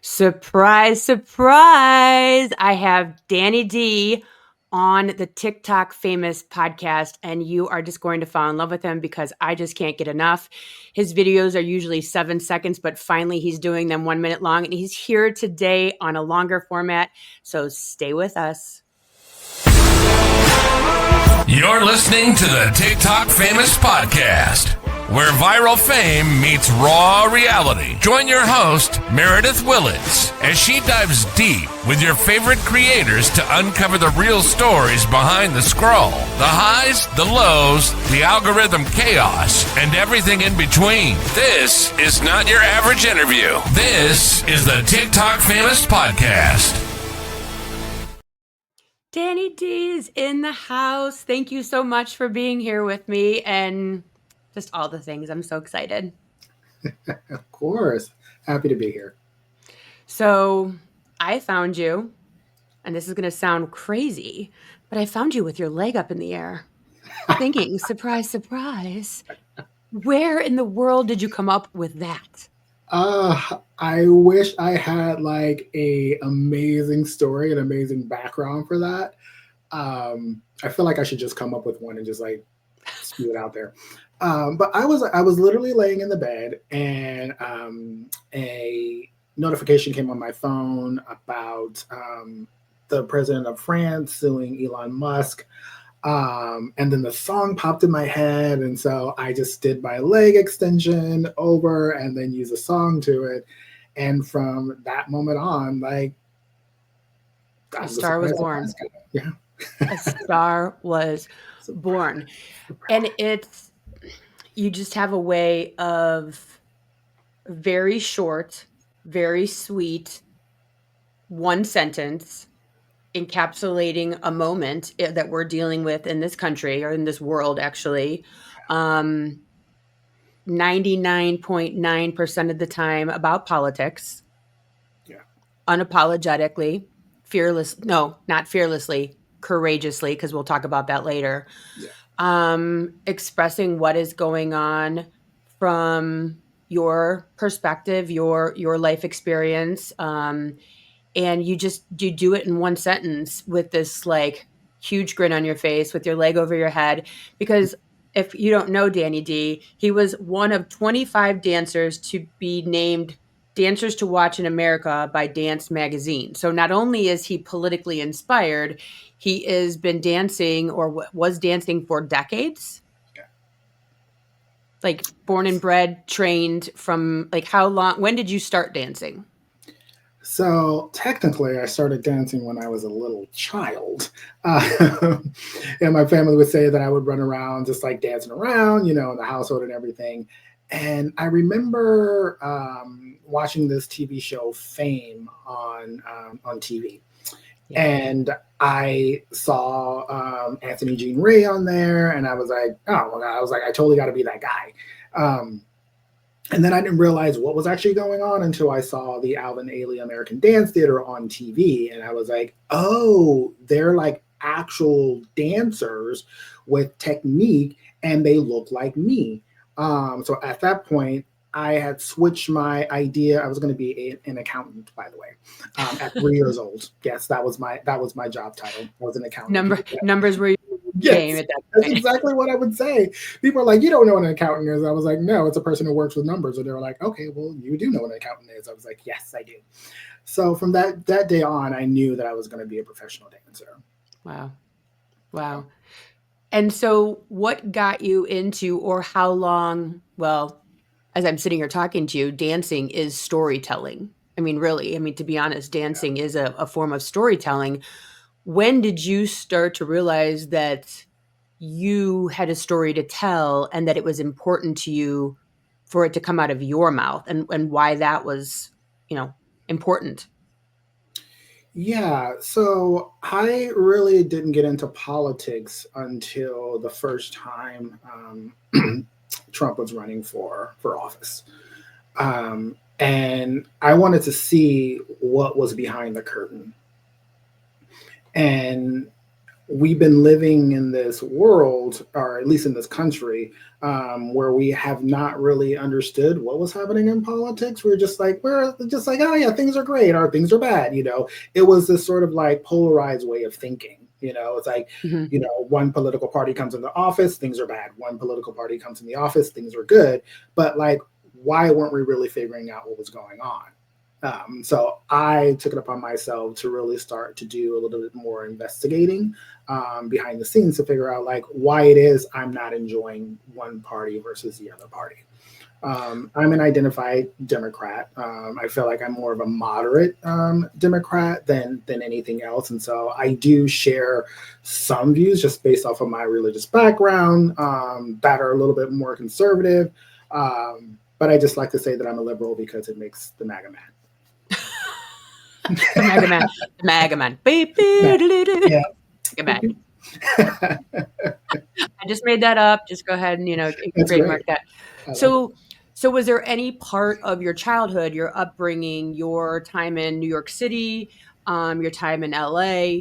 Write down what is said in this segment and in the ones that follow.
Surprise, surprise. I have dannieD on the TikTok famous podcast, and you are just going to fall in love with him because I just can't get enough. His videos are usually 7 seconds, but finally he's doing them 1 minute long, and he's here today on a longer format. So stay with us. You're listening to the TikTok Famous Podcast, where viral fame meets raw reality. Join your host, Meredith Willits, as she dives deep with your favorite creators to uncover the real stories behind the scroll, the highs, the lows, the algorithm chaos, and everything in between. This is not your average interview. This is the TikTok Famous Podcast. dannieD is in the house. Thank you so much for being here with me and just all the things. I'm so excited. Of course. Happy to be here. So I found you, and this is going to sound crazy, but I found you with your leg up in the air, thinking, surprise, surprise. Where in the world did you come up with that? I wish I had like a amazing story, an amazing background for that. I feel like I should just come up with one and just like spew it out there. But I was literally laying in the bed, and a notification came on my phone about the president of France suing Elon Musk. And then the song popped in my head, and so I just did my leg extension over and then used a song to it. And from that moment on, like, a star was born. Yeah. A star was born. And you just have a way of very short, very sweet, one sentence encapsulating a moment that we're dealing with in this country, or in this world, actually. 99.9% of the time about politics. Yeah. Unapologetically, not fearlessly, courageously, because we'll talk about that later. Yeah. Expressing what is going on from your perspective, your life experience. And you do it in one sentence with this like huge grin on your face with your leg over your head. Because if you don't know dannieD, he was one of 25 dancers to be named Dancers to Watch in America by Dance Magazine. So not only is he politically inspired, he has been dancing or was dancing for decades. Yeah. Like born and bred, trained from like how long? When did you start dancing? So technically, I started dancing when I was a little child. And my family would say that I would run around just like dancing around, in the household and everything. And I remember watching this TV show, Fame, on TV. Yeah. And I saw Anthony Jean Ray on there, and I was like, I totally got to be that guy. And then I didn't realize what was actually going on until I saw the Alvin Ailey American Dance Theater on TV. And I was like, oh, they're like actual dancers with technique, and they look like me. So at that point, I had switched my idea. I was going to be an accountant, by the way, at 3 years old. Yes, that was my job title. I was an accountant. Numbers were yes, that's exactly what I would say. People are like, you don't know what an accountant is. I was like, no, it's a person who works with numbers. And they were like, okay, well, you do know what an accountant is. I was like, yes, I do. So from that day on, I knew that I was going to be a professional dancer. Wow. And so what got you into, or how long, well, as I'm sitting here talking to you, dancing is storytelling. I mean, really, to be honest, dancing is a form of storytelling. When did you start to realize that you had a story to tell and that it was important to you for it to come out of your mouth, and why that was, important? Yeah, so I really didn't get into politics until the first time Trump was running for office. And I wanted to see what was behind the curtain. And we've been living in this world, or at least in this country, where we have not really understood what was happening in politics. We're just like, oh yeah, things are great or things are bad. It was this sort of like polarized way of thinking. It's like, Mhm. one political party comes into office, things are bad. One political party comes in the office, things are good. But like, why weren't we really figuring out what was going on? So I took it upon myself to really start to do a little bit more investigating behind the scenes to figure out like why it is I'm not enjoying one party versus the other party. I'm an identified Democrat. I feel like I'm more of a moderate Democrat than anything else, and so I do share some views just based off of my religious background that are a little bit more conservative. But I just like to say that I'm a liberal because it makes the MAGA man. The Mega Man. The Mega Man. Beep, Mad. beep, doo, doo, doo. Yeah. Mega Man. I just made that up. Just go ahead and, That's trademark great. that. I like it. So was there any part of your childhood, your upbringing, your time in New York City, your time in LA,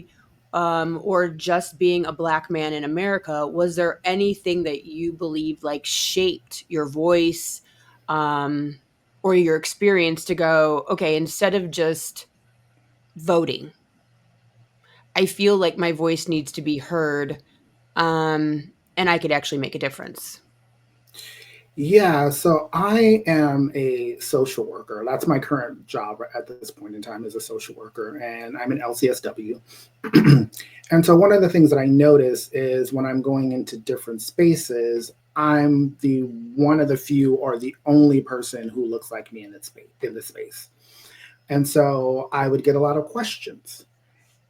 or just being a black man in America, was there anything that you believe like shaped your voice, um, or your experience to go, okay, instead of just voting, I feel like my voice needs to be heard, and I could actually make a difference. Yeah, so I am a social worker. That's my current job at this point in time as a social worker, and I'm an LCSW. And so one of the things that I notice is when I'm going into different spaces, I'm the one of the few or the only person who looks like me in this space. And so I would get a lot of questions.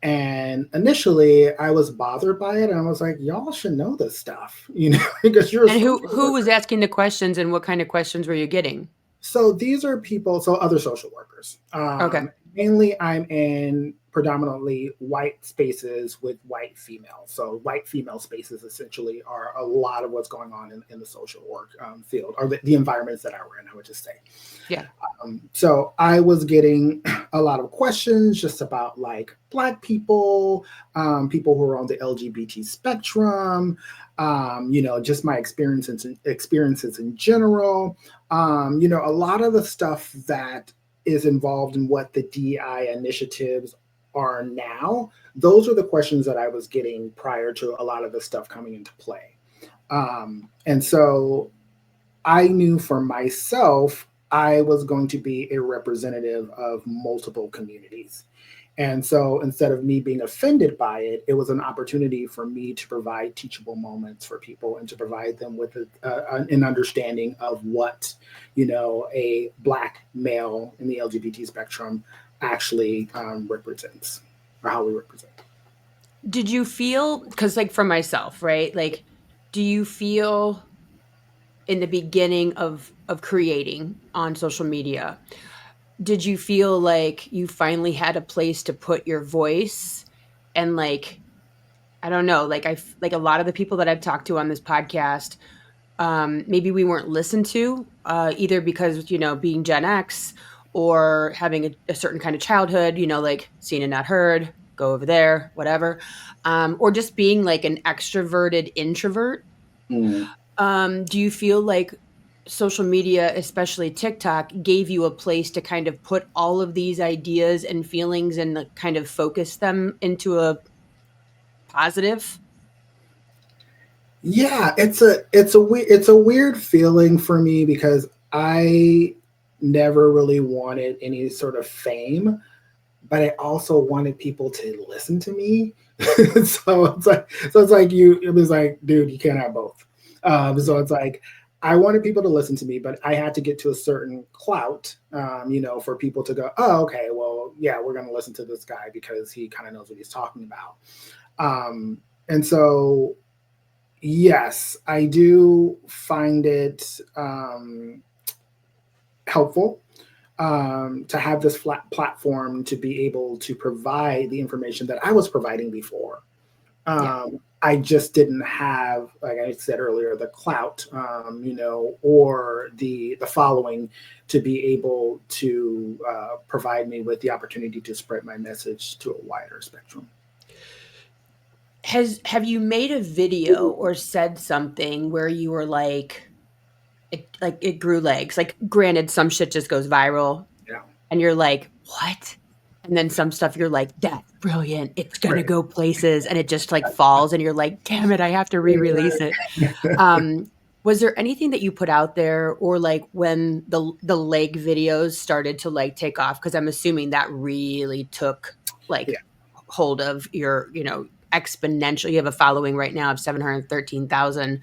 And initially, I was bothered by it, and I was like, "Y'all should know this stuff, because you're a And social who was worker." asking the questions and what kind of questions were you getting? So these are people, so other social workers. Okay. Mainly, I'm in predominantly white spaces with white females. So white female spaces essentially are a lot of what's going on in the social work field, or the environments that I were in, I would just say. Yeah. So I was getting a lot of questions just about like Black people, people who are on the LGBT spectrum, just my experiences in general. A lot of the stuff that is involved in what the DI initiatives are now. Those are the questions that I was getting prior to a lot of the stuff coming into play. And so I knew for myself I was going to be a representative of multiple communities. And so instead of me being offended by it, it was an opportunity for me to provide teachable moments for people and to provide them with an understanding of what, a Black male in the LGBT spectrum actually represents, or how we represent. Did you feel, because like for myself, right? Like, do you feel in the beginning of creating on social media, did you feel like you finally had a place to put your voice and like I don't know, like like a lot of the people that I've talked to on this podcast, maybe we weren't listened to, either because being Gen X or having a certain kind of childhood, like seen and not heard, go over there, whatever, or just being like an extroverted introvert. Mm. Do you feel like social media, especially TikTok, gave you a place to kind of put all of these ideas and feelings and like, kind of focus them into a positive? Yeah, it's a weird feeling for me because I never really wanted any sort of fame, but I also wanted people to listen to me. So it's like it was like, dude, you can't have both. So it's like I wanted people to listen to me, but I had to get to a certain clout, for people to go, oh, okay, well, yeah, we're going to listen to this guy because he kind of knows what he's talking about. And so yes, I do find it helpful to have this flat platform to be able to provide the information that I was providing before. Yeah. I just didn't have, like I said earlier, the clout, or the following to be able to provide me with the opportunity to spread my message to a wider spectrum. have you made a video or said something where you were like it grew legs? Like, granted, some shit just goes viral Yeah. and you're like, what? And then some stuff you're like, that's brilliant. It's gonna Right. go places, and it just like falls, and you're like, damn it, I have to re-release it. Um, was there anything that you put out there, or like when the leg videos started to like take off? Because I'm assuming that really took Yeah. like hold of your, exponential. You have a following right now of 713,000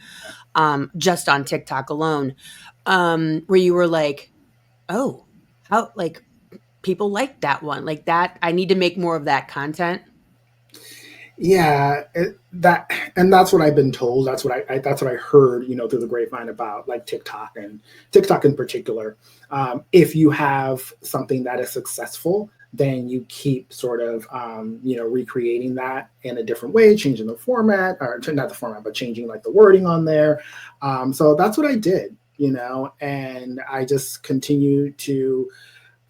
just on TikTok alone. Where you were like, oh, how like people like that one. Like that, I need to make more of that content. Yeah, that and that's what I've been told. That's what that's what I heard, through the grapevine about like TikTok and TikTok in particular. If you have something that is successful, then you keep sort of recreating that in a different way, changing the format, or not the format, but changing like the wording on there. So that's what I did, and I just continue to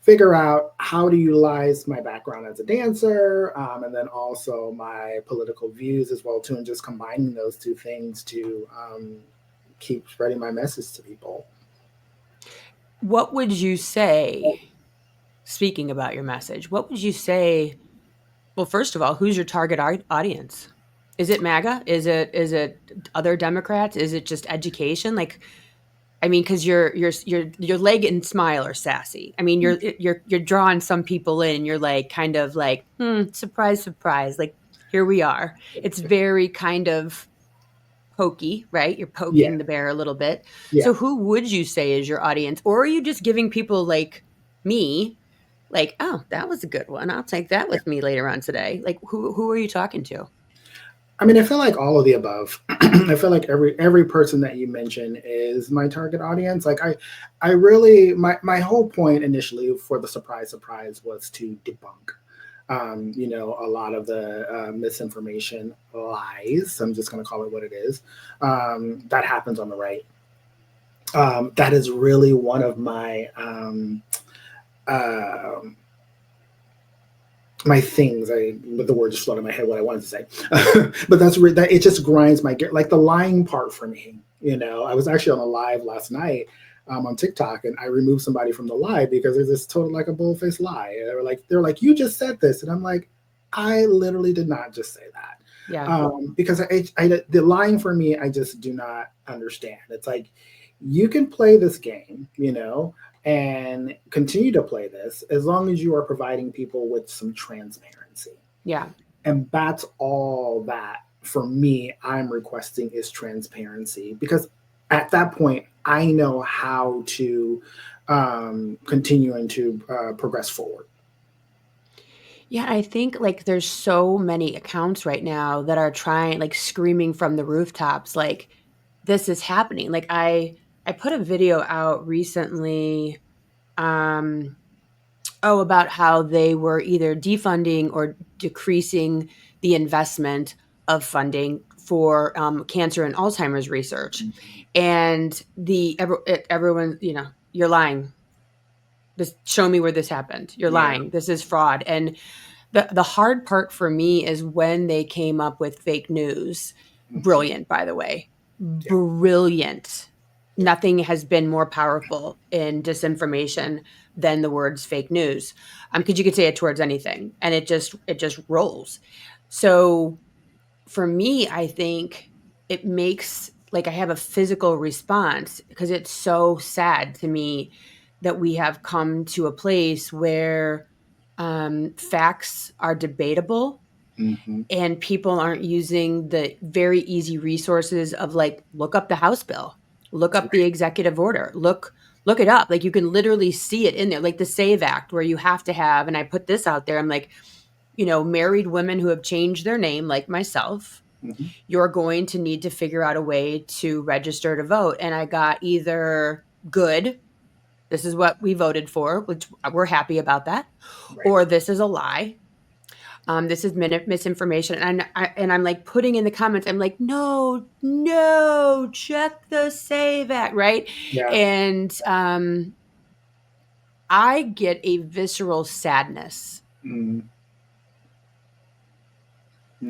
figure out how to utilize my background as a dancer, and then also my political views as well too, and just combining those two things to keep spreading my message to people. What would you say, speaking about your message, what would you say? Well, first of all, who's your target audience? Is it MAGA? Is it other Democrats? Is it just education? Like, I mean, because your leg and smile are sassy. I mean, you're drawing some people in. You're like kind of like, surprise, surprise. Like, here we are. It's very kind of pokey, right? You're Yeah, poking the bear a little bit. yeah, So who would you say is your audience? Or are you just giving people like me, like, oh, that was a good one. I'll take that yeah. with me later on today. Like, who are you talking to? I mean, I feel like all of the above. I feel like every person that you mention is my target audience. Like I really my whole point initially for the surprise was to debunk a lot of the misinformation, lies. I'm just going to call it what it is. That happens on the right. That is really one of uh, my things. But the word just flooded in my head what I wanted to say. But that it just grinds my gear. Like the lying part for me. I was actually on a live last night on TikTok, and I removed somebody from the live because there's this total like a bull-faced lie. They're like, you just said this, and I'm like, I literally did not just say that. Yeah. Because the lying for me, I just do not understand. It's like you can play this game, and continue to play this as long as you are providing people with some transparency. Yeah. And that's all that for me I'm requesting is transparency, because at that point I know how to continue and to progress forward. Yeah, I think like there's so many accounts right now that are trying like screaming from the rooftops like this is happening. Like I put a video out recently um about how they were either defunding or decreasing the investment of funding for cancer and Alzheimer's research. And everyone, you're lying. Just show me where this happened. You're Yeah. lying. This is fraud. And the hard part for me is when they came up with fake news. Mhm. Brilliant, by the way. Yeah. Brilliant. Yeah. Nothing has been more powerful in disinformation than the words fake news. Because you could say it towards anything and it just rolls. So for me, I think it makes like I have a physical response because it's so sad to me that we have come to a place where facts are debatable Hmm. and people aren't using the very easy resources of like look up the House bill, look up the executive order, look it up. Like you can literally see it in there, like the Save Act, where you have to have. And I put this out there. I'm like, married women who have changed their name, like myself, Hmm. you're going to need to figure out a way to register to vote. And I got either good, this is what we voted for, which we're happy about that, Right. or this is a lie. This is misinformation, and I'm like putting in the comments. I'm like, no, no, check the Save Act, right? Yeah. And I get a visceral sadness Mm.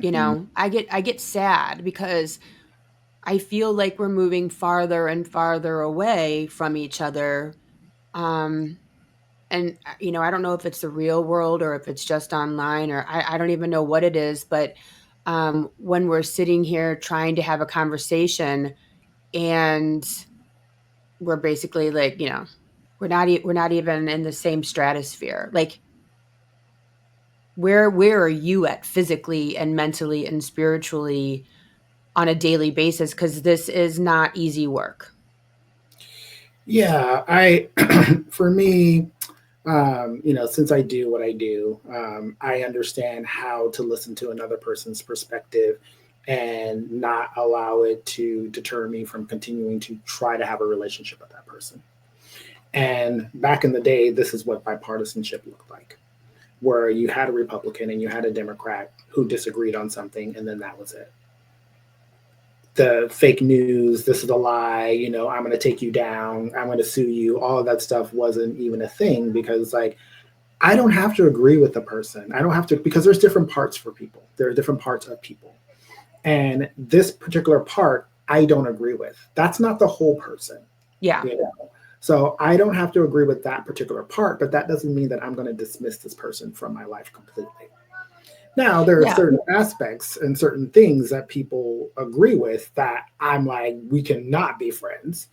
You know, I get sad because I feel like we're moving farther and farther away from each other. Um, and you know, I don't know if it's the real world or if it's just online, or I don't even know what it is. But when we're sitting here trying to have a conversation, and we're basically like, you know, we're not even in the same stratosphere. Like, where are you at physically and mentally and spiritually on a daily basis? Because this is not easy work. Yeah, I for me, since I do what I do, I understand how to listen to another person's perspective and not allow it to deter me from continuing to try to have a relationship with that person. And back in the day, this is what bipartisanship looked like, where you had a Republican and you had a Democrat who disagreed on something, and then that was it. The fake news, this is a lie, I'm going to take you down, I'm going to sue you, all of that stuff wasn't even a thing because, like, I don't have to agree with the person. I don't have to, because there's different parts for people. There are different parts of people. And this particular part, I don't agree with. That's not the whole person. Yeah. You know? So I don't have to agree with that particular part, but that doesn't mean that I'm going to dismiss this person from my life completely. Now, there are Yeah. certain aspects and certain things that people agree with that I'm like, we cannot be friends,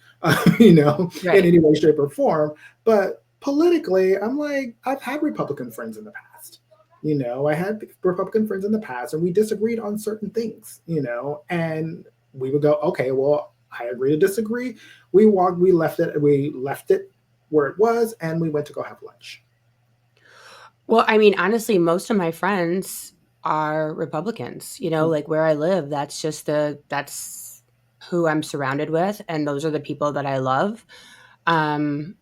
in Right. any way, shape, or form. But politically, I'm like, I've had Republican friends in the past. I had Republican friends in the past, and we disagreed on certain things, and we would go, okay, well, I agree to disagree. We left it where it was, and we went to go have lunch. Well, I mean, honestly, most of my friends are Republicans. You know, like where I live, that's who I'm surrounded with, and those are the people that I love. Um,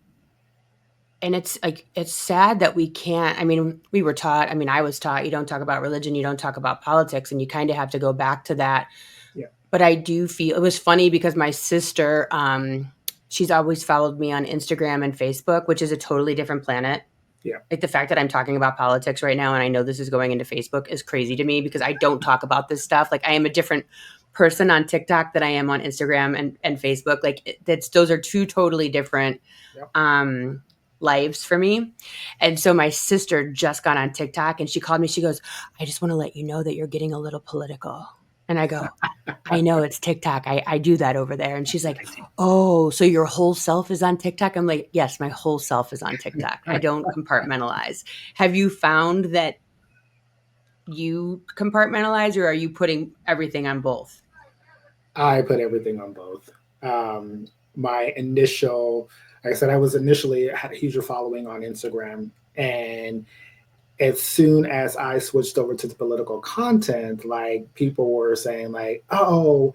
and it's like it's sad that we can't. I mean, we were taught. I mean, I was taught you don't talk about religion, you don't talk about politics, and you kind of have to go back to that. Yeah. But I do feel it was funny because my sister, she's always followed me on Instagram and Facebook, which is a totally different planet. Yeah. Like the fact that I'm talking about politics right now and I know this is going into Facebook is crazy to me because I don't talk about this stuff. Like I am a different person on TikTok than I am on Instagram and Facebook. Like those are two totally different Yeah. lives for me. And so my sister just got on TikTok and she called me. She goes, I just want to let you know that you're getting a little political. And I go, I know it's TikTok. I do that over there. And she's like, oh, so your whole self is on TikTok? I'm like, yes, my whole self is on TikTok. I don't compartmentalize. Have you found that you compartmentalize or are you putting everything on both? I put everything on both. My initial, like I said, I was initially had a huge following on Instagram, and as soon as I switched over to the political content, like people were saying, like, "Oh,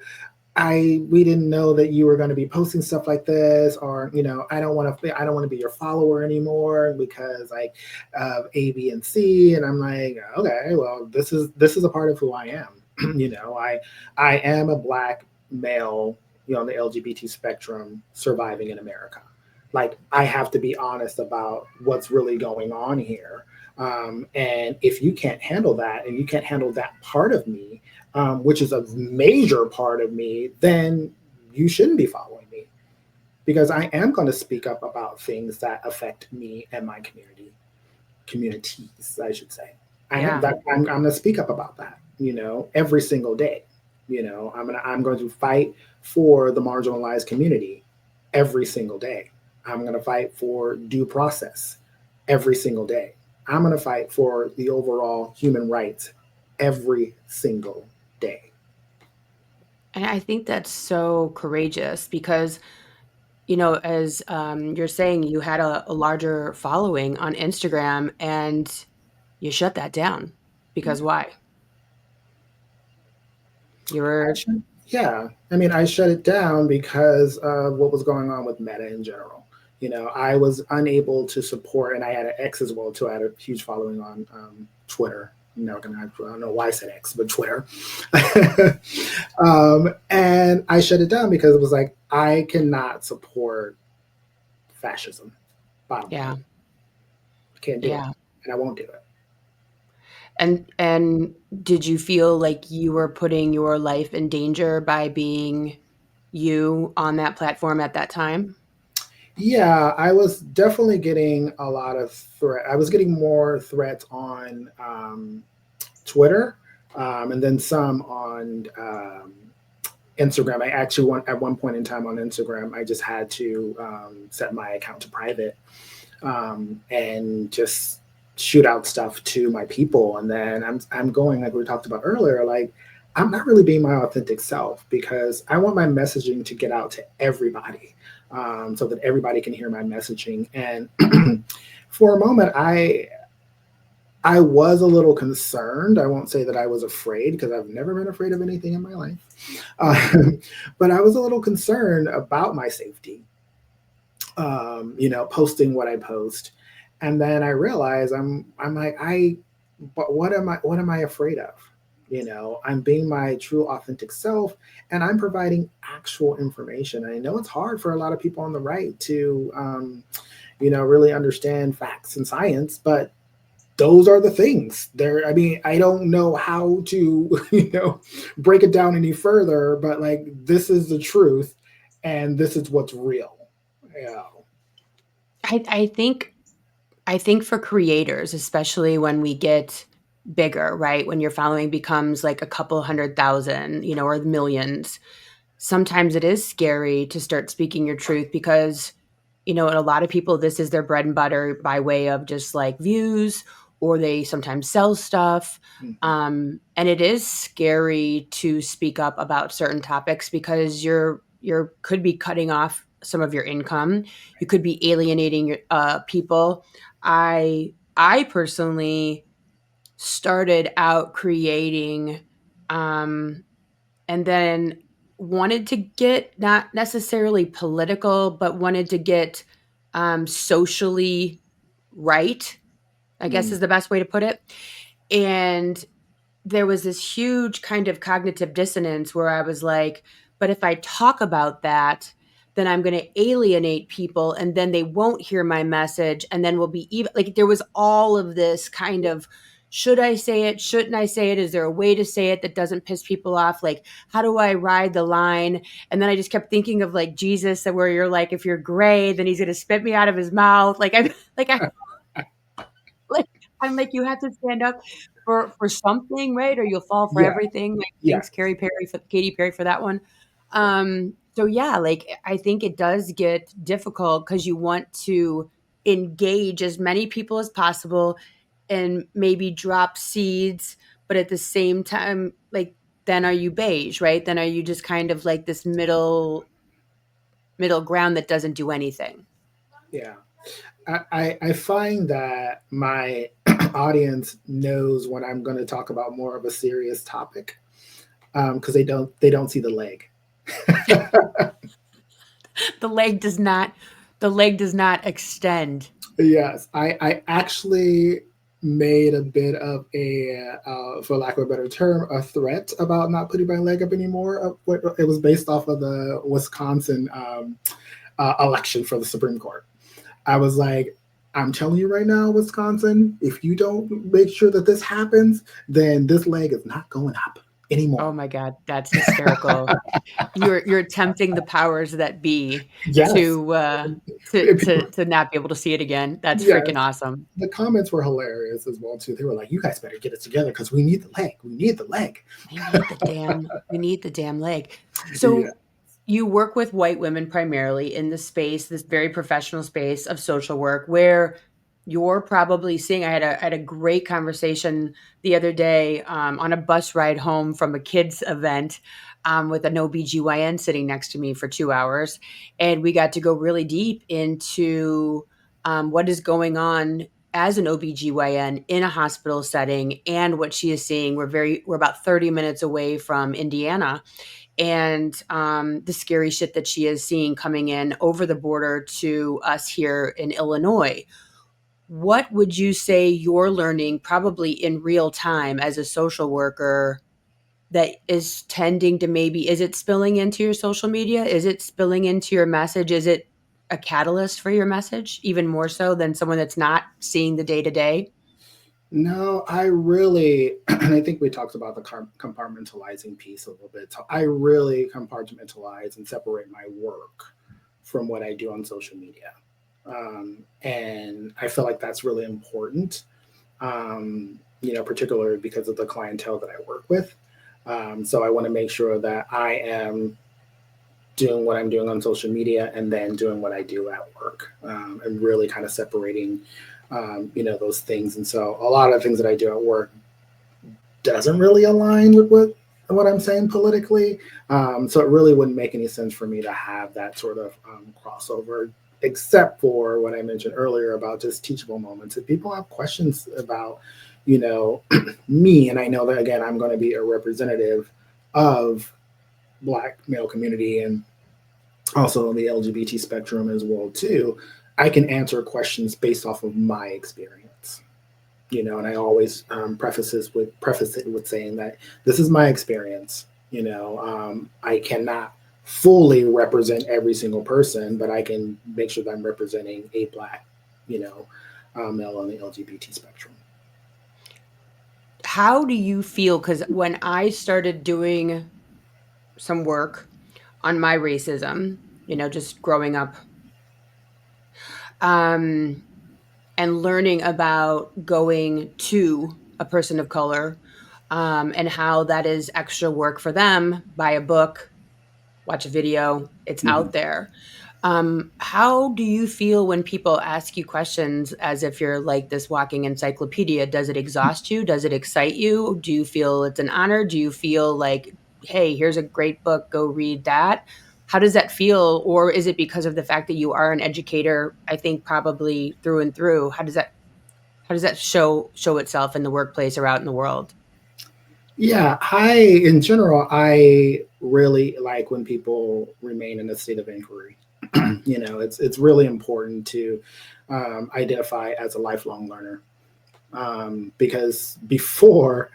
we didn't know that you were going to be posting stuff like this," or I don't want to be your follower anymore because like A, B, and C, and I'm like, okay, well, this is a part of who I am. I am a black male, on the LGBT spectrum, surviving in America. Like I have to be honest about what's really going on here. And if you can't handle that, and you can't handle that part of me, which is a major part of me, then you shouldn't be following me because I am going to speak up about things that affect me and my communities, I should say. Yeah. I'm going to speak up about that, every single day. I'm going to fight for the marginalized community every single day. I'm going to fight for due process every single day. I'm going to fight for the overall human rights every single day. And I think that's so courageous because, you know, as you're saying, you had a larger following on Instagram and you shut that down because why? You were, Yeah, I mean, I shut it down because of what was going on with Meta in general. I was unable to support, and I had an X as well too. I had a huge following on Twitter. I don't know why I said X, but Twitter. And I shut it down because it was like I cannot support fascism. Bottom yeah, line, I can't do it, yeah. and I won't do it. And did you feel like you were putting your life in danger by being you on that platform at that time? Yeah, I was definitely getting a lot of threat. I was getting more threats on Twitter, and then some on Instagram. I actually want at one point in time on Instagram, I just had to set my account to private, and just shoot out stuff to my people. And then I'm going like we talked about earlier, like I'm not really being my authentic self because I want my messaging to get out to everybody, so that everybody can hear my messaging. And for a moment, I was a little concerned. I won't say that I was afraid because I've never been afraid of anything in my life. But I was a little concerned about my safety, posting what I post. And then I realized I'm like, but what am I afraid of? I'm being my true authentic self, and I'm providing actual information. I know it's hard for a lot of people on the right to, really understand facts and science, but those are the things there. I mean, I don't know how to, break it down any further, but like, this is the truth and this is what's real. Yeah. I think I think for creators, especially when we get bigger, right? When your following becomes like a couple 100,000, or millions, sometimes it is scary to start speaking your truth because, and a lot of people, this is their bread and butter by way of just like views, or they sometimes sell stuff. Mhm. And it is scary to speak up about certain topics because you're could be cutting off some of your income. You could be alienating people. I personally started out creating, um, and then wanted to get not necessarily political, but wanted to get socially right, I guess Mm. is the best way to put it. And there was this huge kind of cognitive dissonance where I was like, but if I talk about that, then I'm going to alienate people and then they won't hear my message. And then we'll be even like, there was all of this kind of, should I say it? Shouldn't I say it? Is there a way to say it that doesn't piss people off? Like, how do I ride the line? And then I just kept thinking of like Jesus, that where you're like, if you're gray, then he's going to spit me out of his mouth. Like I'm like, you have to stand up for something, right? Or you'll fall for Yeah. everything. Like, Yeah. thanks, Katy Perry for that one. So yeah, like I think it does get difficult because you want to engage as many people as possible and maybe drop seeds, but at the same time, like then are you beige, right? Then are you just kind of like this middle ground that doesn't do anything? Yeah. I find that my audience knows when I'm going to talk about more of a serious topic, because they don't see the leg. The leg does not the leg does not extend. Yes, I actually made a bit of a, for lack of a better term, a threat about not putting my leg up anymore. It was based off of the Wisconsin election for the Supreme Court. I was like, I'm telling you right now, Wisconsin, if you don't make sure that this happens, then this leg is not going up Oh anymore. my god, that's hysterical. You're tempting the powers that be Yes. to, to not be able to see it again. That's freaking Yes. awesome. The comments were hilarious as well too. They were like, "You guys better get it together because we need the leg. We need the leg." We need the damn leg. Yeah. So, you work with white women primarily in the space, this very professional space of social work where you're probably seeing. I had a great conversation the other day, on a bus ride home from a kids event, with an OBGYN sitting next to me for 2 hours. And we got to go really deep into, what is going on as an OBGYN in a hospital setting and what she is seeing. We're about 30 minutes away from Indiana, and the scary shit that she is seeing coming in over the border to us here in Illinois. What would you say you're learning probably in real time as a social worker that is tending to, maybe, is it spilling into your social media? Is it spilling into your message? Is it a catalyst for your message even more so than someone that's not seeing the day to day? No, I really, and I think we talked about the compartmentalizing piece a little bit. So I really compartmentalize and separate my work from what I do on social media. And I feel like that's really important, particularly because of the clientele that I work with. So I want to make sure that I am doing what I'm doing on social media and then doing what I do at work, and really kind of separating, those things. And so a lot of things that I do at work doesn't really align with what I'm saying politically. So it really wouldn't make any sense for me to have that sort of crossover, except for what I mentioned earlier about just teachable moments. If people have questions about, you know, me, and I know that again, I'm going to be a representative of Black male community and also on the LGBT spectrum as well too, I can answer questions based off of my experience. And I always preface it with saying that this is my experience. I cannot fully represent every single person, but I can make sure that I'm representing a Black, you know, male on the LGBT spectrum. How do you feel? Because when I started doing some work on my racism, just growing up, um, and learning about going to a person of color, and how that is extra work for them. Buy a book, watch a video, it's Mhm. out there. How do you feel when people ask you questions as if you're like this walking encyclopedia? Does it exhaust you? Does it excite you? Do you feel it's an honor? Do you feel like, hey, here's a great book, go read that? How does that feel? Or is it because of the fact that you are an educator? I think probably through and through. How does that show itself in the workplace or out in the world? Yeah, in general, I really like when people remain in a state of inquiry. It's really important to identify as a lifelong learner, because before,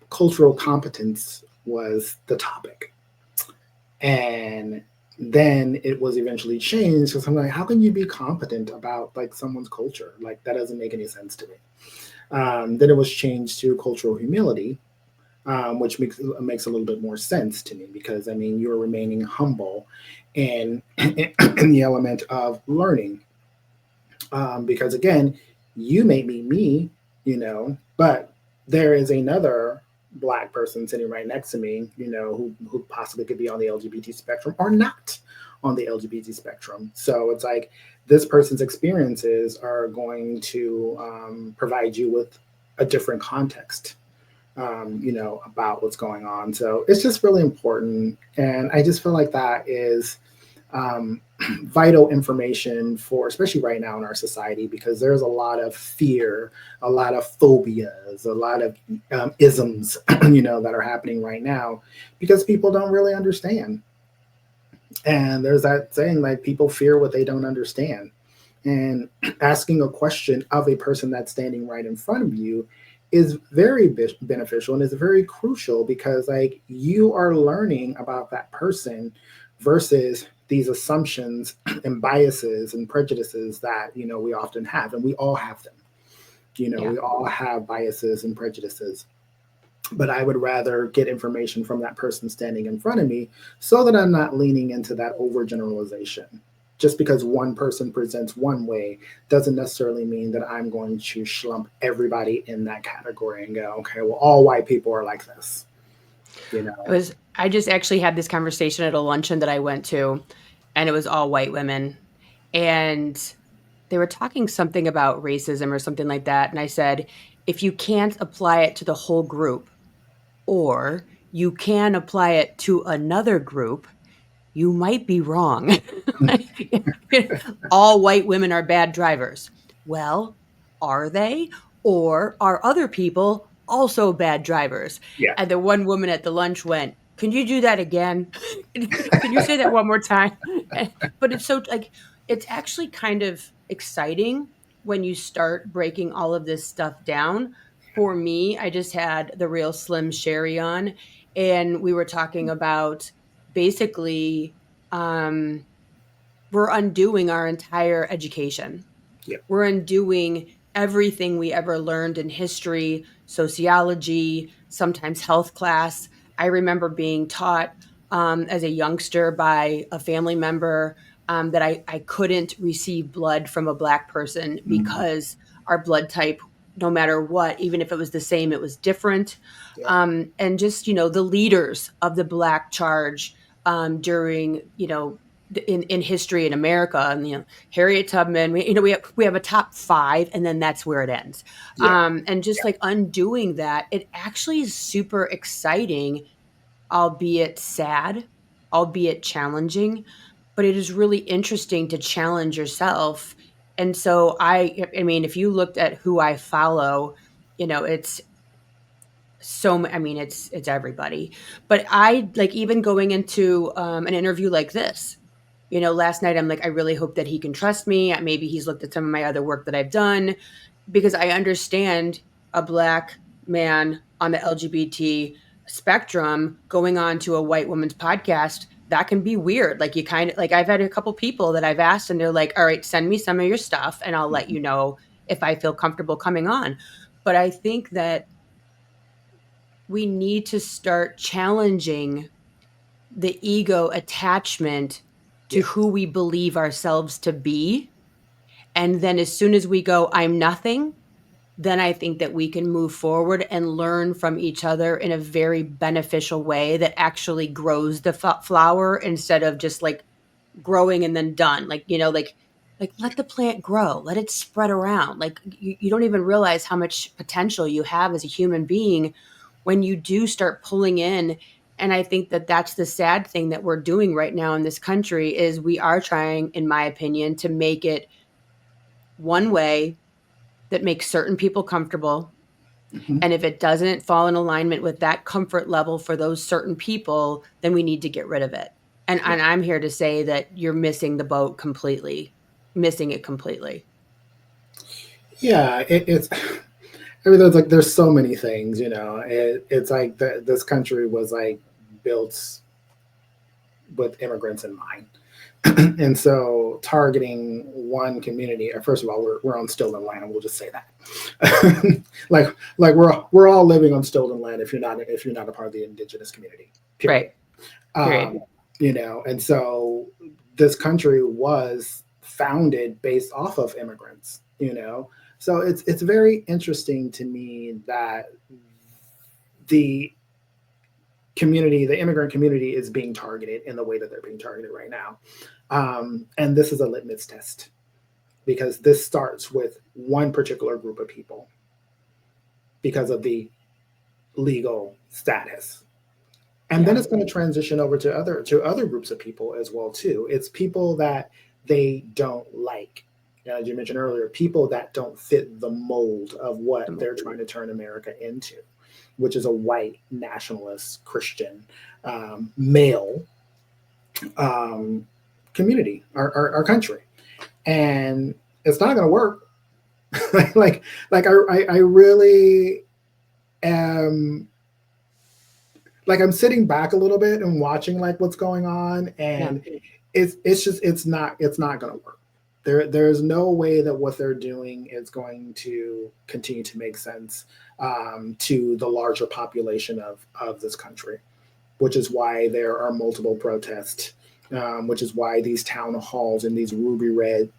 cultural competence was the topic, and then it was eventually changed because I'm like, how can you be competent about like someone's culture? Like that doesn't make any sense to me. Then it was changed to cultural humility, which makes a little bit more sense to me because I mean you're remaining humble and in the element of learning, because again you may be me, but there is another Black person sitting right next to me, who possibly could be on the LGBT spectrum or not on the LGBT spectrum. So it's like this person's experiences are going to provide you with a different context, about what's going on. So it's just really important. And I just feel like that is um, vital information for, especially right now in our society, because there's a lot of fear, a lot of phobias, a lot of isms, that are happening right now because people don't really understand. And there's that saying like people fear what they don't understand. And asking a question of a person that's standing right in front of you is very beneficial and is very crucial because like you are learning about that person versus these assumptions and biases and prejudices that we often have, and we all have them. Yeah. We all have biases and prejudices, but I would rather get information from that person standing in front of me so that I'm not leaning into that overgeneralization. Just because one person presents one way doesn't necessarily mean that I'm going to slump everybody in that category and go, okay, well, all white people are like this, you know? I just actually had this conversation at a luncheon that I went to, and it was all white women. And they were talking something about racism or something like that. And I said, if you can't apply it to the whole group, or you can apply it to another group, you might be wrong. All white women are bad drivers. Well, are they? Or are other people also bad drivers? Yeah. And the one woman at the lunch went, "Can you do that again? Can you say that one more time?" But it's so like, it's actually kind of exciting when you start breaking all of this stuff down. For me, I just had the real Slim Sherry on, and we were talking about basically, um, we're undoing our entire education. Yeah. We're undoing everything we ever learned in history, sociology, sometimes health class. I remember being taught as a youngster by a family member that I couldn't receive blood from a Black person Mm-hmm. because our blood type, no matter what, even if it was the same, it was different. Yeah. And just, the leaders of the Black charge during, in history in America, and Harriet Tubman. We have a top five, and then that's where it ends. Yeah. And just like undoing that, it actually is super exciting, albeit sad, albeit challenging. But it is really interesting to challenge yourself. And so I mean, if you looked at who I follow, it's it's everybody. But I like even going into an interview like this. Last night I'm like, I really hope that he can trust me. Maybe he's looked at some of my other work that I've done, because I understand a Black man on the LGBT spectrum going on to a white woman's podcast. That can be weird. Like, you kind of like, I've had a couple people that I've asked and they're like, all right, send me some of your stuff and I'll let you know if I feel comfortable coming on. But I think that we need to start challenging the ego attachment to Yeah. who we believe ourselves to be. And then as soon as we go, I'm nothing, then I think that we can move forward and learn from each other in a very beneficial way that actually grows the flower, instead of just like growing and then done. Like let the plant grow, let it spread around. Like you don't even realize how much potential you have as a human being when you do start pulling in. And I think that that's the sad thing that we're doing right now in this country, is we are trying, in my opinion, to make it one way that makes certain people comfortable. Mm-hmm. And if it doesn't fall in alignment with that comfort level for those certain people, then we need to get rid of it. Yeah. And I'm here to say that you're missing the boat completely, missing it completely. Yeah. It's. I mean, there's so many things. It's like this country was like built with immigrants in mind. And so targeting one community, first of all, we're on stolen land. We'll just say that. like we're all living on stolen land if you're not a part of the indigenous community. Period. Right. Period. Um, and so this country was founded based off of immigrants. So it's very interesting to me that the the immigrant community is being targeted in the way that they're being targeted right now. And this is a litmus test, because this starts with one particular group of people because of the legal status. And then it's going to transition over to other groups of people as well too. It's people that they don't like. As you mentioned earlier, people that don't fit the mold of what they're trying to turn America into, which is a white nationalist Christian male community, our country. And it's not going to work. I really am, like, I'm sitting back a little bit and watching like what's going on, and it's not going to work. There's no way that what they're doing is going to continue to make sense to the larger population of this country, which is why there are multiple protests, which is why these town halls in these ruby red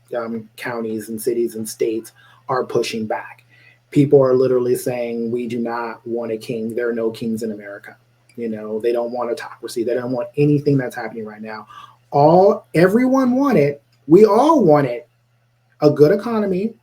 counties and cities and states are pushing back. People are literally saying, we do not want a king. There are no kings in America. They don't want autocracy. They don't want anything that's happening right now. Everyone wanted, we all wanted a good economy,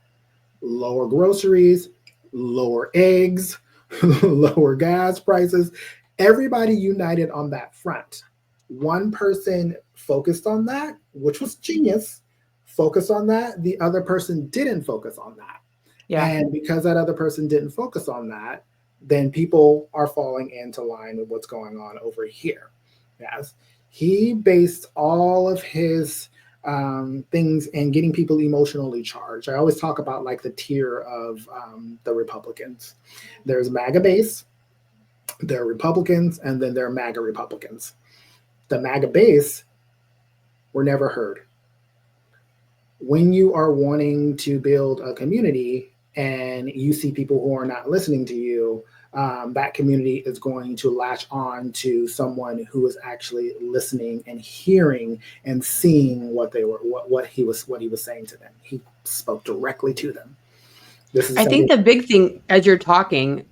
lower groceries, lower eggs, lower gas prices. Everybody united on that front. One person focused on that, which was genius, focused on that. The other person didn't focus on that. Yeah. And because that other person didn't focus on that, then people are falling into line with what's going on over here. Yes. He based all of his things and getting people emotionally charged. I always talk about like the tier of the Republicans. There's MAGA base, there are Republicans, and then there are MAGA Republicans. The MAGA base were never heard. When you are wanting to build a community, and you see people who are not listening to you, that community is going to latch on to someone who is actually listening and hearing and seeing what he was saying to them. He spoke directly to them. This is the I same think thing. the big thing as you're talking,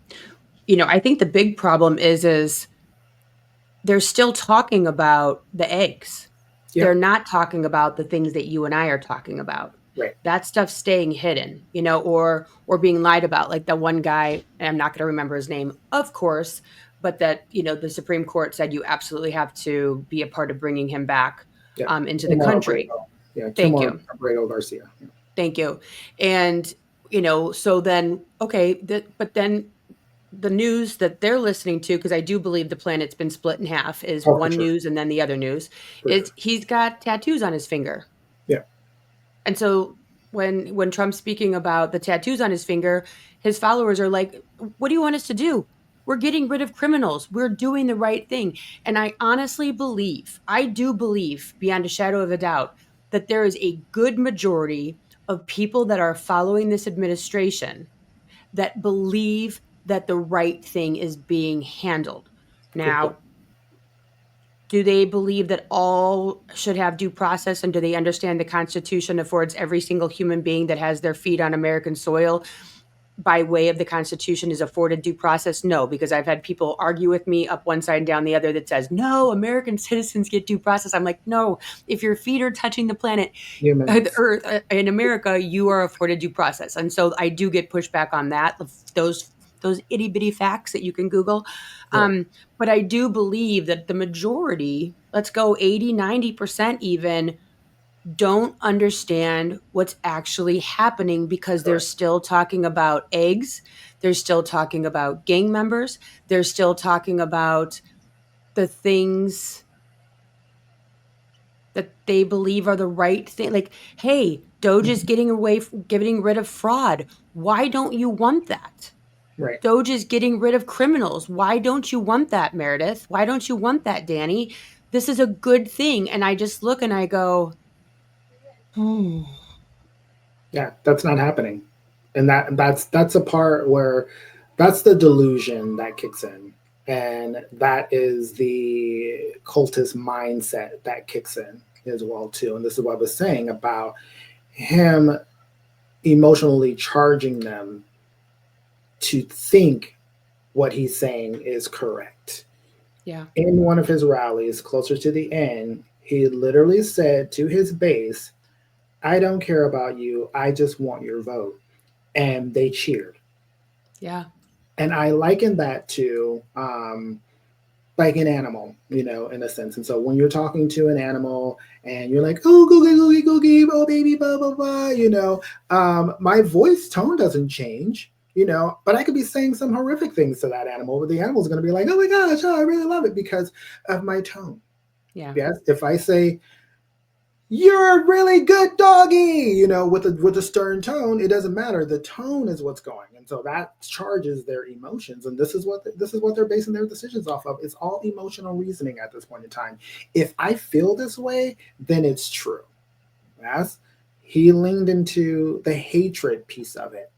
I think the big problem is they're still talking about the eggs. They're Yep. not talking about the things that you and I are talking about. Right. That stuff's staying hidden, or being lied about. Like the one guy, and I'm not going to remember his name, of course, but that the Supreme Court said you absolutely have to be a part of bringing him back Yep. into the Kilmore country. Abrego. Yeah. Thank Kilmore you, Abrego Garcia. Yeah. thank you, and so then okay, but then the news that they're listening to, because I do believe the planet's been split in half, is Oh, for one sure. news and then the other news, For sure. is he's got tattoos on his finger. Yeah. And so when Trump's speaking about the tattoos on his finger, his followers are like, "What do you want us to do? We're getting rid of criminals. We're doing the right thing." And I honestly believe, I do believe beyond a shadow of a doubt, that there is a good majority of people that are following this administration that believe that the right thing is being handled. Good point. Now, do they believe that all should have due process, and do they understand the Constitution affords every single human being that has their feet on American soil by way of the Constitution is afforded due process? No, because I've had people argue with me up one side and down the other that says, no, American citizens get due process. I'm like, no, if your feet are touching the planet, the Humans. earth, in America, you are afforded due process. And so I do get pushback on that, those itty bitty facts that you can Google. Right. But I do believe that the majority, let's go 80, 90% even, don't understand what's actually happening, because they're Correct. still talking about eggs. They're still talking about gang members. They're still talking about the things that they believe are the right thing. Like, hey, Doge is Mhm. getting rid of fraud. Why don't you want that? Right. Doge is getting rid of criminals. Why don't you want that, Meredith? Why don't you want that, Danny? This is a good thing. And I just look and I go, hmm. Yeah, that's not happening, and that's a part where that's the delusion that kicks in, and that is the cultist mindset that kicks in as well too. And this is what I was saying about him emotionally charging them to think what he's saying is correct. Yeah, In one of his rallies closer to the end, he literally said to his base, I don't care about you, I just want your vote. And they cheered. yeah, And I liken that to like an animal, in a sense. And so when you're talking to an animal and you're like, oh, go give, oh, baby, blah, blah, blah, my voice tone doesn't change, but I could be saying some horrific things to that animal, but the animal's going to be like, oh my gosh, oh, I really love it because of my tone. yeah, Yes. If I say, you're a really good doggy, with a stern tone, it doesn't matter. The tone is what's going, and so that charges their emotions, and this is what they're basing their decisions off of. It's all emotional reasoning at this point in time. If I feel this way, then it's true. Yes, he leaned into the hatred piece of it.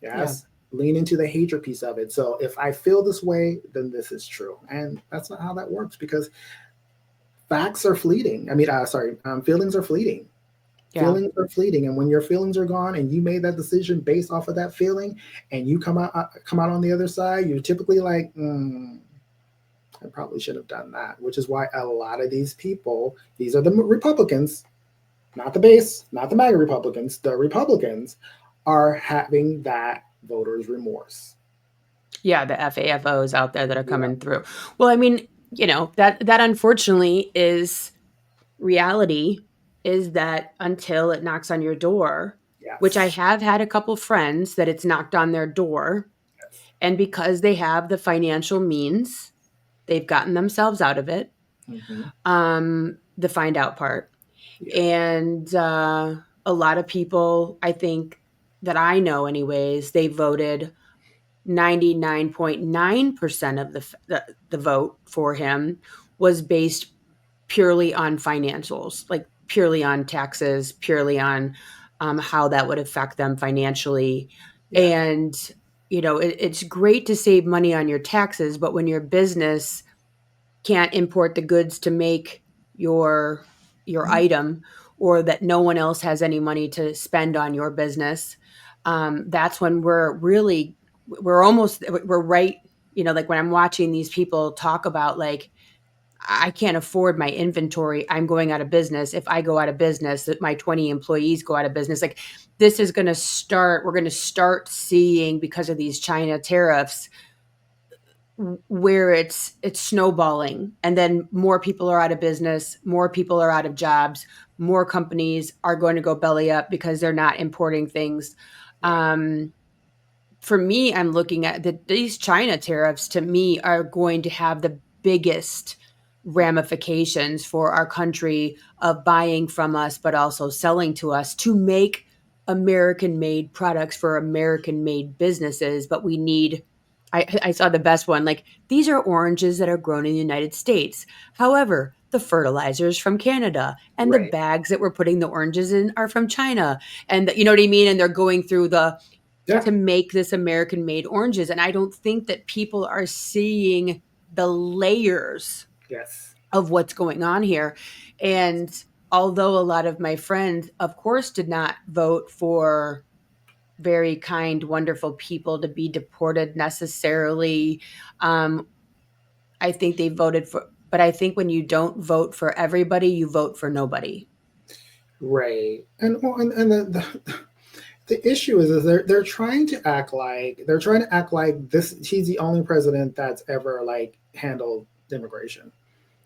yeah, Yes, lean into the hatred piece of it. So if I feel this way, then this is true, and that's not how that works because facts are fleeting. I mean, sorry, feelings are fleeting. yeah. Feelings are fleeting, and when your feelings are gone, and you made that decision based off of that feeling, and you come out on the other side, you're typically like, I probably should have done that. Which is why a lot of these people, these are the Republicans, not the base, not the MAGA Republicans, the Republicans are having that voters remorse. Yeah, the FAFOs out there that are Yeah. coming through. Well, I mean, that unfortunately is reality, is that until it knocks on your door, which I Yes. have had a couple friends that it's knocked on their door, Yes. and because they have the financial means, they've gotten themselves out of it. Mm-hmm. The find out part. Yeah. And a lot of people, I think, that I know anyways, they voted 99.9% of the vote for him was based purely on financials, like purely on taxes, purely on how that would affect them financially. Yeah. And, it's great to save money on your taxes, but when your business can't import the goods to make your item, or that no one else has any money to spend on your business, that's when we're right. Like when I'm watching these people talk about, like, I can't afford my inventory, I'm going out of business. If I go out of business, that my 20 employees go out of business. Like, this is going to start, we're going to start seeing, because of these China tariffs, where it's snowballing, and then more people are out of business, more people are out of jobs, more companies are going to go belly up because they're not importing things. Yeah. For me, I'm looking at these China tariffs, to me, are going to have the biggest ramifications for our country, of buying from us, but also selling to us to make American made products for American made businesses. But we need, I saw the best one, like, these are oranges that are grown in the United States. However, the fertilizers from Canada, and the Right. bags that we're putting the oranges in are from China. And you know what I mean? And they're going through Yeah. to make this American made oranges. And I don't think that people are seeing the layers Yes. of what's going on here. And although a lot of my friends, of course, did not vote for very kind, wonderful people to be deported necessarily, I think they voted for, but I think when you don't vote for everybody, you vote for nobody. Right. And the issue is they're trying to act like this he's the only president that's ever like handled immigration.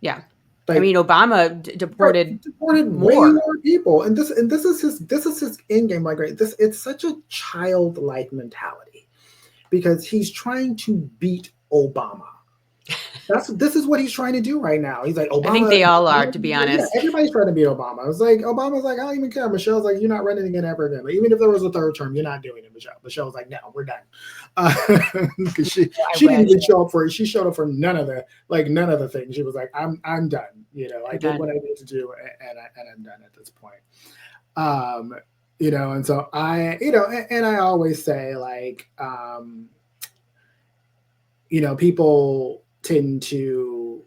Yeah. I Like, mean, Obama deported deported way more. more people, and this is his end game. Like, right, this it's such a childlike mentality because he's trying to beat Obama. This is what he's trying to do right now. He's like, I think Obama. they all are, to be Yeah, honest. everybody's trying to beat Obama. It's like Obama's like, I don't even care. Michelle's like, you're not running again ever again. Like, even if there was a third term, you're not doing it, Michelle. Michelle's like, no, we're done. Because I she didn't wish. even show up for it. She showed up for none of the things. She was like, I'm done. I I'm did done. what I need to do, and I'm done at this point. Um, and so and I always say, like, people tend to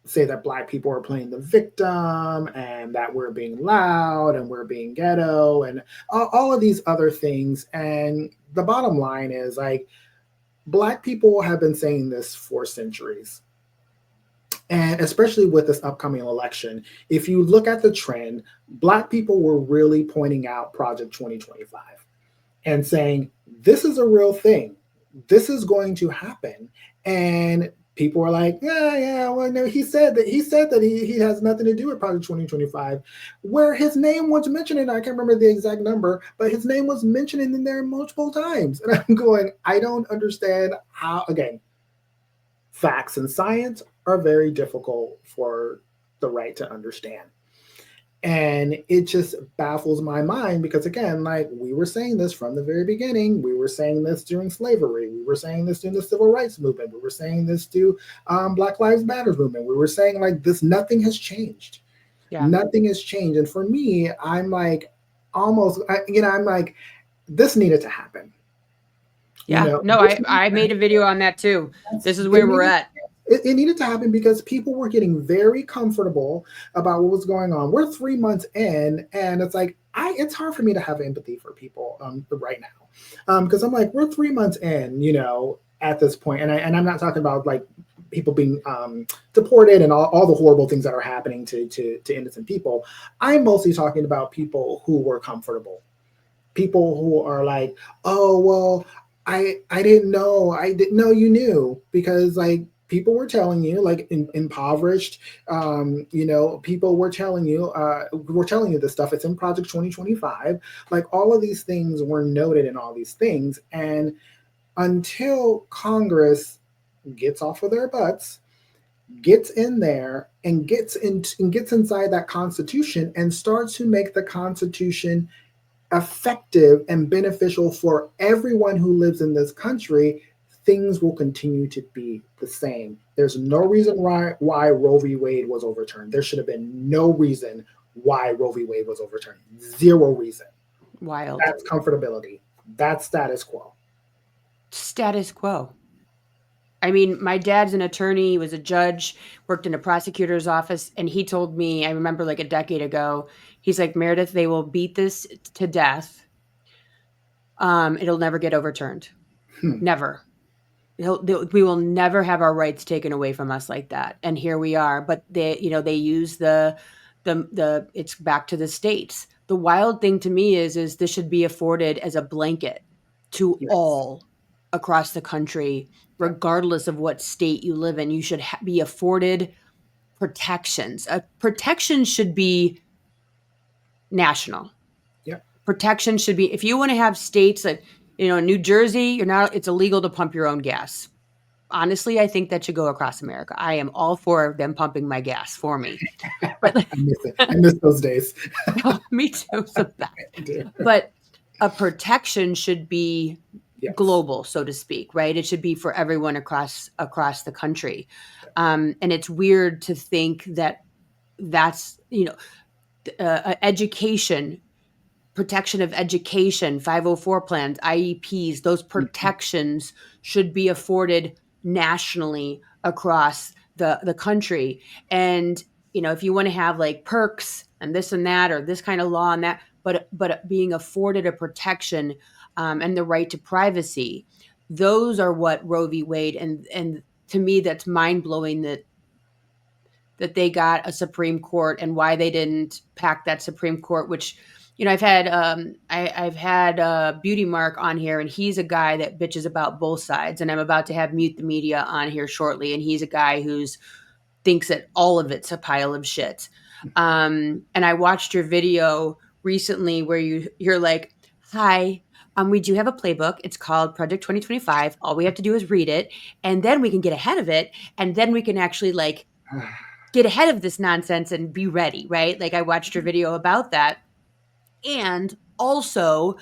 say that Black people are playing the victim, and that we're being loud and we're being ghetto and all of these other things. And the bottom line is, like, Black people have been saying this for centuries. And especially with this upcoming election, if you look at the trend, Black people were really pointing out Project 2025 and saying, this is a real thing. This is going to happen. And people were like, yeah, well, no, he said that he has nothing to do with Project 2025, where his name was mentioned, and I can't remember the exact number, but his name was mentioned in there multiple times. And I'm going, I don't understand how, again, facts and science are very difficult for the right to understand. And it just baffles my mind because, again, like, we were saying this from the very beginning. We were saying this during slavery. We were saying this during the civil rights movement. We were saying this to Black Lives Matter movement. We were saying, like, this, nothing has changed. Yeah. Nothing has changed. And for me, I'm like, I'm like, this needed to happen. Yeah. No, This I made a video on that too. This is it where we're needed at. it needed to happen because people were getting very comfortable about what was going on. We're 3 months in, and it's like it's hard for me to have empathy for people right now because I'm like, we're 3 months in, at this point, and I'm not talking about like people being deported and all the horrible things that are happening to innocent people. I'm mostly talking about people who were comfortable, people who are like, oh well, I didn't know. I didn't know you knew because, like, people were telling you, like, impoverished, people were telling you this stuff. It's in Project 2025. Like, all of these things were noted in all these things. And until Congress gets off of their butts, gets in there and gets inside that Constitution and starts to make the Constitution effective and beneficial for everyone who lives in this country, things will continue to be the same. There's no reason why Roe v. Wade was overturned. There should have been no reason why Roe v. Wade was overturned. Zero reason. Wild. That's comfortability. That's status quo. Status quo. I mean, my dad's an attorney, he was a judge, worked in a prosecutor's office, and he told me, I remember like a decade ago, he's like, Meredith, they will beat this to death. It'll never get overturned. Hmm. Never. We will never have our rights taken away from us like that. And here we are. But they use it's back to the states. The wild thing to me is this should be afforded as a blanket to Yes. all across the country, Yep. regardless of what state you live in. You should be afforded protections. Protection should be national. Yep. Protection should be, if you want to have states that, in New Jersey, it's illegal to pump your own gas. Honestly, I think that should go across America. I am all for them pumping my gas for me. But I miss it. I miss those days. me too. I do. But a protection should be Yes. global, so to speak, right? It should be for everyone across the country. And it's weird to think that that's education, protection of education, 504 plans, IEPs, those protections should be afforded nationally across the country. And if you want to have like perks and this and that, or this kind of law and that, but being afforded a protection, and the right to privacy, those are what Roe v. Wade, and to me that's mind blowing that they got a Supreme Court, and why they didn't pack that Supreme Court, which, I've had I've had Beauty Mark on here, and he's a guy that bitches about both sides, and I'm about to have Mute the Media on here shortly, and he's a guy who's thinks that all of it's a pile of shit. And I watched your video recently where you're like, hi, we do have a playbook. It's called Project 2025. All we have to do is read it, and then we can get ahead of it, and then we can actually like get ahead of this nonsense and be ready, right? Like I watched your video about that. And also,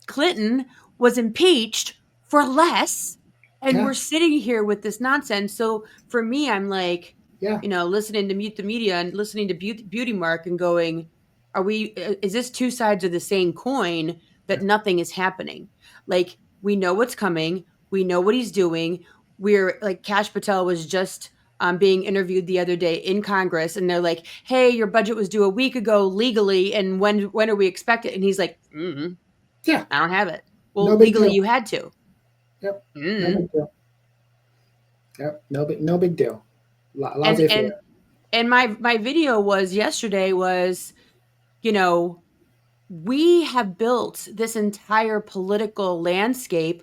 Clinton was impeached for less, and Yeah. we're sitting here with this nonsense. So for me, I'm like, Yeah. listening to Mute the Media and listening to Beauty Mark and going, is this two sides of the same coin that nothing is happening? Like, we know what's coming. We know what he's doing. We're like, Kash Patel was just being interviewed the other day in Congress, and they're like, hey, your budget was due a week ago legally, and when are we expected? And he's like, Yeah. I don't have it. Well, No big legally deal. you had to. Yep. No big deal. Yep. No big deal. And Laissez and faire. and my video was yesterday was, you know, we have built this entire political landscape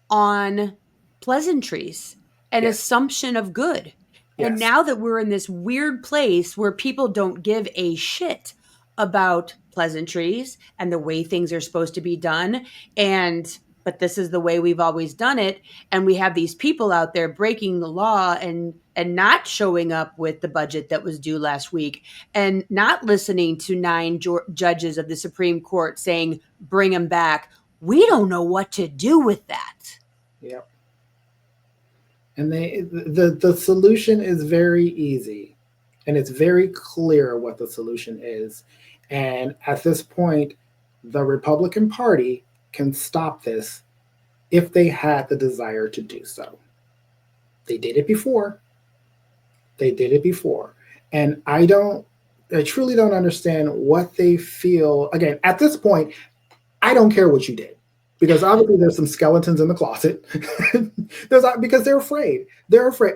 on pleasantries and Yes. assumption of good. And Yes. now that we're in this weird place where people don't give a shit about pleasantries and the way things are supposed to be done, but this is the way we've always done it, and we have these people out there breaking the law and not showing up with the budget that was due last week, and not listening to 9 judges of the Supreme Court saying bring them back. We don't know what to do with that. Yep. And the solution is very easy, and it's very clear what the solution is. And at this point, the Republican Party can stop this if they had the desire to do so. They did it before. They did it before. And I truly don't understand what they feel. Again, at this point, I don't care what you did, because obviously there's some skeletons in the closet. Because they're afraid. They're afraid.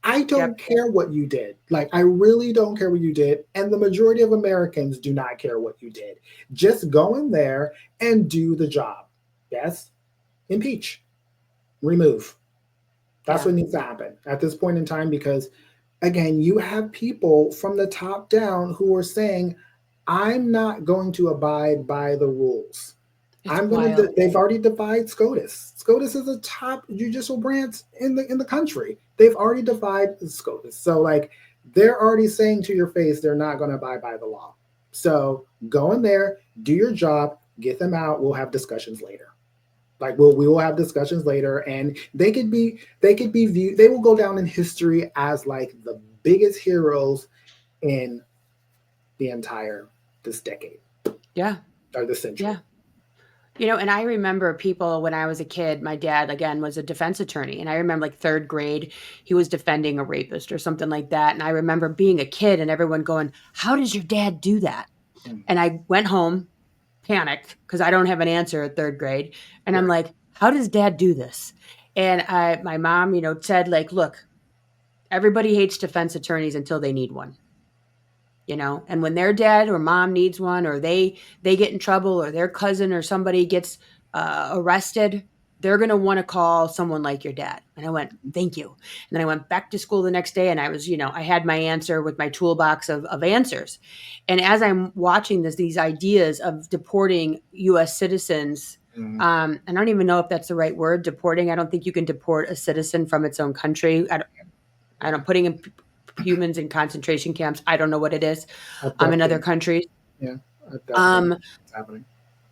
I don't care what you did. Like, I really don't care what you did. And the majority of Americans do not care what you did. Just go in there and do the job. Yes? Impeach. Remove. That's what needs to happen at this point in time, because, again, you have people from the top down who are saying, I'm not going to abide by the rules. They've already divided SCOTUS. SCOTUS is a top judicial branch in the country. They've already divided SCOTUS. So, like, they're already saying to your face they're not going to abide by the law. So go in there, do your job, get them out. We'll have discussions later. Like, we will have discussions later, and they could be viewed. They will go down in history as like the biggest heroes in the entire this decade. Yeah. Or this century. And I remember people when I was a kid, my dad, again, was a defense attorney. And I remember like third grade, he was defending a rapist or something like that. And I remember being a kid and everyone going, how does your dad do that? And I went home, panicked because I don't have an answer at third grade. And I'm like, how does dad do this? And my mom, said like, look, everybody hates defense attorneys until they need one. And when their dad or mom needs one, or they get in trouble, or their cousin or somebody gets arrested, they're going to want to call someone like your dad. And I went, thank you. And then I went back to school the next day, and I was, I had my answer with my toolbox of answers. And as I'm watching these ideas of deporting U.S. citizens, I don't even know if that's the right word, deporting. I don't think you can deport a citizen from its own country. I don't putting humans in concentration camps. I don't know what it is. In other countries. Yeah. It's happening.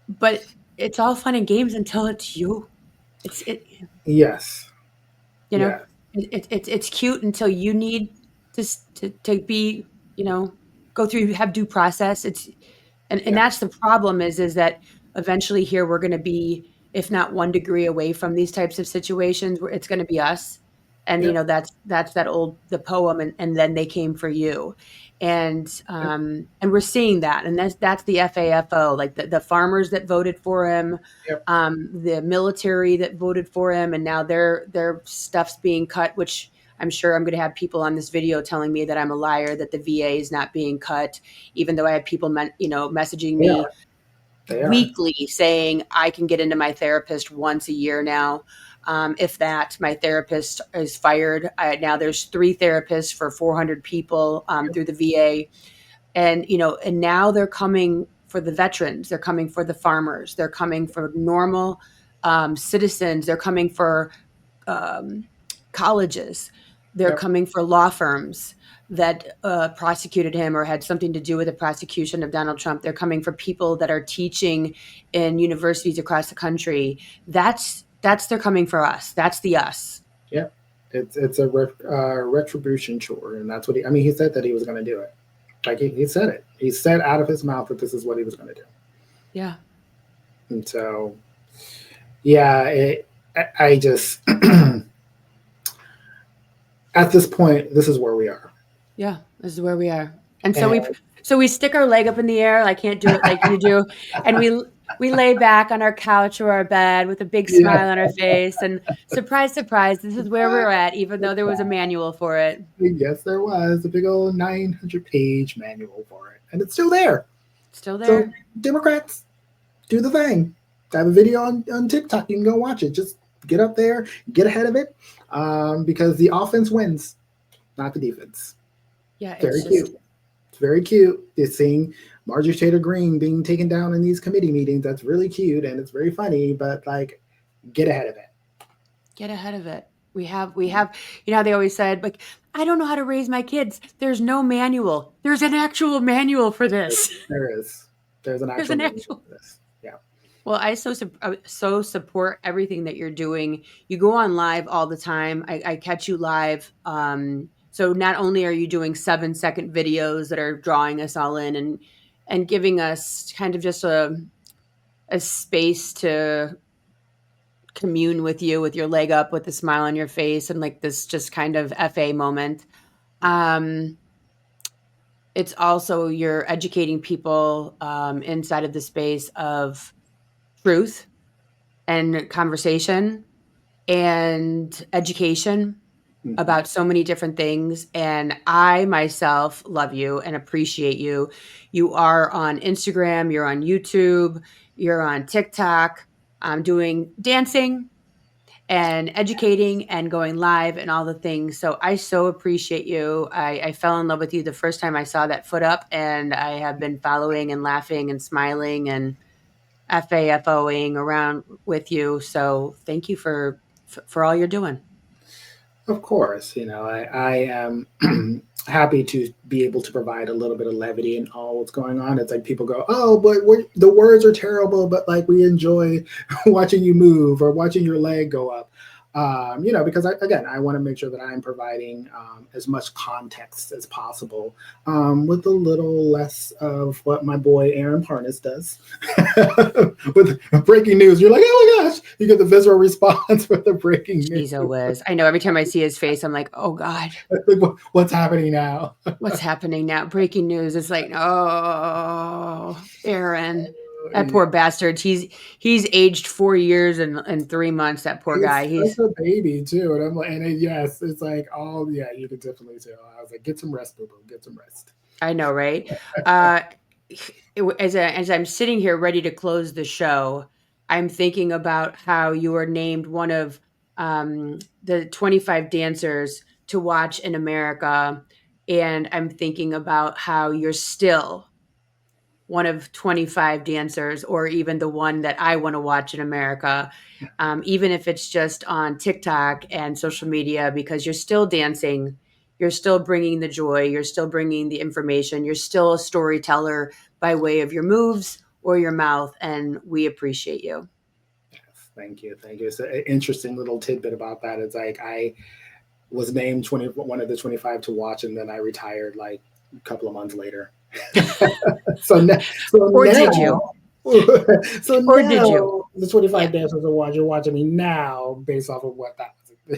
But it's all fun and games until it's you. Yes. It's cute until you need to be, go through, have due process. And that's the problem is that eventually here we're going to be, if not 1 degree away from these types of situations, where it's going to be us. And that's that the poem, and then they came for you, and we're seeing that, and that's the FAFO, like the farmers that voted for him, the military that voted for him, and now their stuff's being cut, which I'm sure I'm going to have people on this video telling me that I'm a liar, that the VA is not being cut, even though I have people messaging me weekly saying I can get into my therapist once a year now. If that, my therapist is fired. Now there's 3 therapists for 400 people through the VA. And, and now they're coming for the veterans. They're coming for the farmers. They're coming for normal citizens. They're coming for colleges. They're coming for law firms that prosecuted him or had something to do with the prosecution of Donald Trump. They're coming for people that are teaching in universities across the country. They're coming for us. That's the us. Yeah, it's a retribution chore, and that's what he said that he was going to do it. Like he said it. He said out of his mouth that this is what he was going to do. Yeah. And so, I just at this point, this is where we are. Yeah, this is where we are. And so we stick our leg up in the air. I can't do it like you do, and we lay back on our couch or our bed with a big smile on our face, and surprise, surprise, this is where we're at, even though there was a manual for it. Yes, there was a big old 900-page manual for it, and it's still there. Still there. So Democrats, do the thing. I have a video on TikTok. You can go watch it. Just get up there, get ahead of it, because the offense wins, not the defense. Yeah, it's cute. It's very cute. It's seeing Marjorie Taylor Greene being taken down in these committee meetings. That's really cute, and it's very funny, but like, get ahead of it. Get ahead of it. We have, they always said, like, I don't know how to raise my kids. There's no manual. There's an actual manual for this. There is. There's an actual manual for this. Yeah. Well, I so support everything that you're doing. You go on live all the time. I catch you live. So not only are you doing 7-second videos that are drawing us all in and giving us kind of just a space to commune with you, with your leg up, with a smile on your face, and like this just kind of FA moment. It's also you're educating people inside of the space of truth and conversation and education about so many different things. And I myself love you and appreciate you. You are on Instagram, you're on YouTube, you're on TikTok, doing dancing and educating and going live and all the things. So I so appreciate you. I fell in love with you the first time I saw that foot up, and I have been following and laughing and smiling and FAFOing around with you. So thank you for all you're doing. Of course, I am happy to be able to provide a little bit of levity in all what's going on. It's like people go, oh, but the words are terrible, but like we enjoy watching you move or watching your leg go up. Because I want to make sure that I'm providing as much context as possible with a little less of what my boy Aaron Parnas does. With breaking news, you're like, oh my gosh, you get the visceral response with the breaking news. He's a whiz. I know every time I see his face, I'm like, oh God. Like, what's happening now? What's happening now? Breaking news. It's like, oh, Aaron. That poor bastard. He's aged 4 years and 3 months. That poor guy. He's a baby too, and I'm like, yes, it's like, oh yeah, you could definitely tell. I was like, get some rest, boo boo, get some rest. I know, right? As I'm sitting here ready to close the show, I'm thinking about how you were named one of the 25 dancers to watch in America, and I'm thinking about how you're still one of 25 dancers, or even the one that I want to watch in America, even if it's just on TikTok and social media, because you're still dancing, you're still bringing the joy, you're still bringing the information, you're still a storyteller by way of your moves or your mouth, and we appreciate you. Yes, thank you. It's an interesting little tidbit about that. It's like I was named one of the 25 to watch, and then I retired like a couple of months later. So now, did you? So or now, did you? The 25 dancers you're watching me now based off of what that was.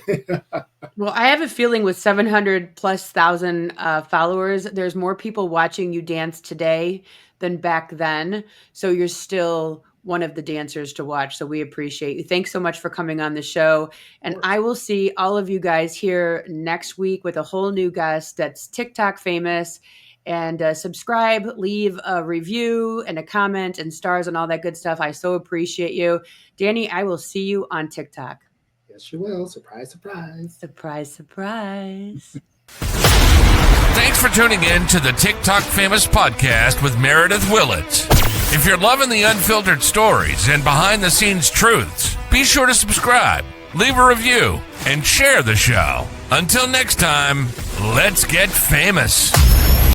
Well, I have a feeling with 700,000+ followers, there's more people watching you dance today than back then. So you're still one of the dancers to watch. So we appreciate you. Thanks so much for coming on the show. And I will see all of you guys here next week with a whole new guest that's TikTok famous. And subscribe, leave a review and a comment and stars and all that good stuff. I so appreciate you. Danny, I will see you on TikTok. Yes, you will. Surprise, surprise. Surprise, surprise. Thanks for tuning in to the TikTok Famous Podcast with Meredith Willits. If you're loving the unfiltered stories and behind-the-scenes truths, be sure to subscribe, leave a review, and share the show. Until next time, let's get famous.